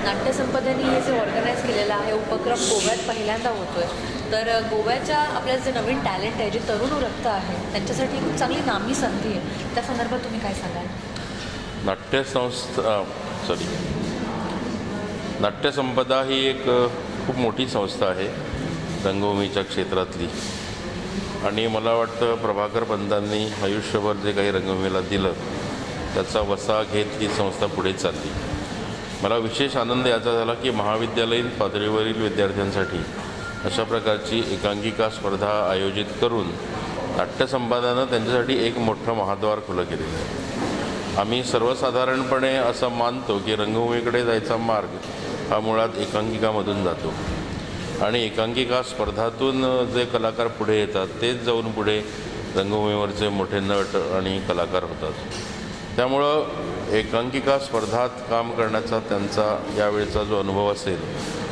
नाट्यसंपदेने हे जे ऑर्गनाईज केलेलं आहे उपक्रम गोव्यात पहिल्यांदा होतोय, तर गोव्याच्या आपल्या जे नवीन टॅलेंट आहे, जे तरुण रक्त आहे, त्यांच्यासाठी खूप चांगली नामी संधी आहे. त्या संदर्भात तुम्ही काय सांगाल? नाट्यसंपदा ही एक खूप मोठी संस्था आहे रंगभूमीच्या क्षेत्रातली, आणि मला वाटतं प्रभाकर पंतांनी आयुष्यभर जे काही रंगभूमीला दिलं त्याचा वसा घेत ही संस्था पुढे चालली. मला विशेष आनंद याचा झाला की महाविद्यालयीन पातळीवरील विद्यार्थ्यांसाठी अशा प्रकारची एकांकिका स्पर्धा आयोजित करून नाट्यसंपदानं त्यांच्यासाठी एक मोठं महाद्वार खुलं केलेलं आहे. आम्ही सर्वसाधारणपणे असं मानतो की रंगभूमीकडे जायचा मार्ग हा मुळात एकांकिकामधून जातो, आणि एकांकिका स्पर्धातून जे कलाकार पुढे येतात तेच जाऊन पुढे रंगभूमीवरचे मोठे नट आणि कलाकार होतात. त्यामुळं एकांकिका स्पर्धात काम करण्याचा त्यांचा यावेळचा जो अनुभव असेल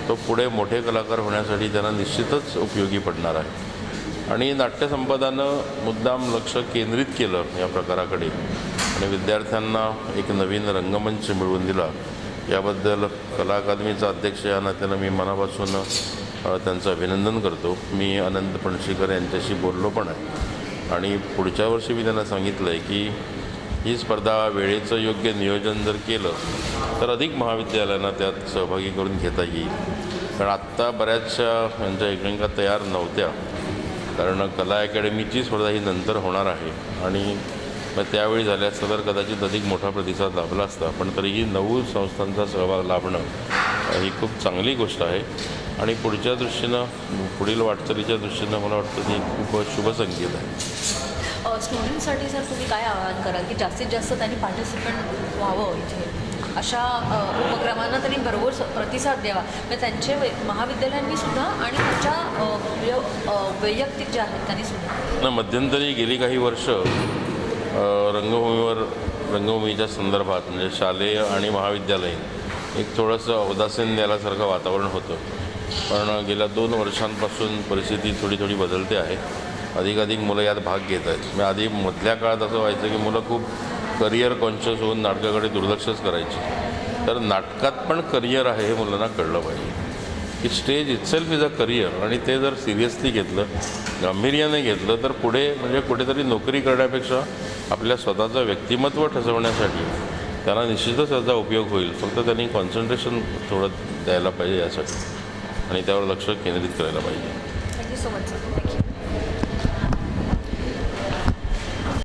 तो पुढे मोठे कलाकार होण्यासाठी त्यांना निश्चितच उपयोगी पडणार आहे. आणि नाट्यसंपदानं मुद्दाम लक्ष केंद्रित केलं या प्रकाराकडे आणि विद्यार्थ्यांना एक नवीन रंगमंच मिळवून दिला. याबद्दल कला अकादमीचा अध्यक्ष या नात्यानं मी मनापासून त्यांचं अभिनंदन करतो. मी अनंत पणशीकर यांच्याशी बोललो पण आहे, आणि पुढच्या वर्षी मी त्यांना सांगितलं आहे की ही स्पर्धा वेळेचं योग्य नियोजन जर केलं तर अधिक महाविद्यालयांना त्यात सहभागी करून घेता येईल. कारण आत्ता बऱ्याचशा यांच्या एकांकिका तयार नव्हत्या, कारण कला अकॅडमीची स्पर्धा ही नंतर होणार आहे, आणि मग त्यावेळी झाल्या असतं तर कदाचित अधिक मोठा प्रतिसाद लाभला असता. पण तरीही 9 संस्थांचा सहभाग लाभणं ही खूप चांगली गोष्ट आहे, आणि पुढच्या दृष्टीनं पुढील वाटचालीच्या दृष्टीनं मला वाटतं ती खूप शुभ संकेत आहे. स्टुडंटसाठी सर तुम्ही काय आवाहन कराल की जास्तीत जास्त त्यांनी पार्टिसिपंट व्हावं इथे अशा उपक्रमांना त्यांनी भरघोस प्रतिसाद द्यावा, तर त्यांचे महाविद्यालयांनी सुद्धा आणि त्यांच्या वैयक्तिक जे आहेत त्यांनी सुद्धा. मध्यंतरी गेली काही वर्ष रंगभूमीच्या संदर्भात म्हणजे शालेय आणि महाविद्यालयीन एक थोडंसं औदासीन द्यायलासारखं वातावरण होतं. पण गेल्या 2 वर्षांपासून परिस्थिती थोडी बदलते आहे. अधिकाधिक मुलं यात भाग घेत आहेत. म्हणजे आधी मधल्या काळात असं व्हायचं की मुलं खूप करिअर कॉन्शियस होऊन नाटकाकडे दुर्लक्षच करायची. तर नाटकात पण करिअर आहे हे मुलांना कळलं पाहिजे की stage itself is a career, आणि ते जर सिरियसली घेतलं, गांभीर्याने घेतलं तर पुढे म्हणजे कुठेतरी नोकरी करण्यापेक्षा आपल्या स्वतःचं व्यक्तिमत्व ठसवण्यासाठी त्यांना निश्चितच त्याचा उपयोग होईल. फक्त त्यांनी कॉन्सन्ट्रेशन थोडं द्यायला पाहिजे यासाठी, आणि त्यावर लक्ष केंद्रित करायला पाहिजे. Thank you so much sir.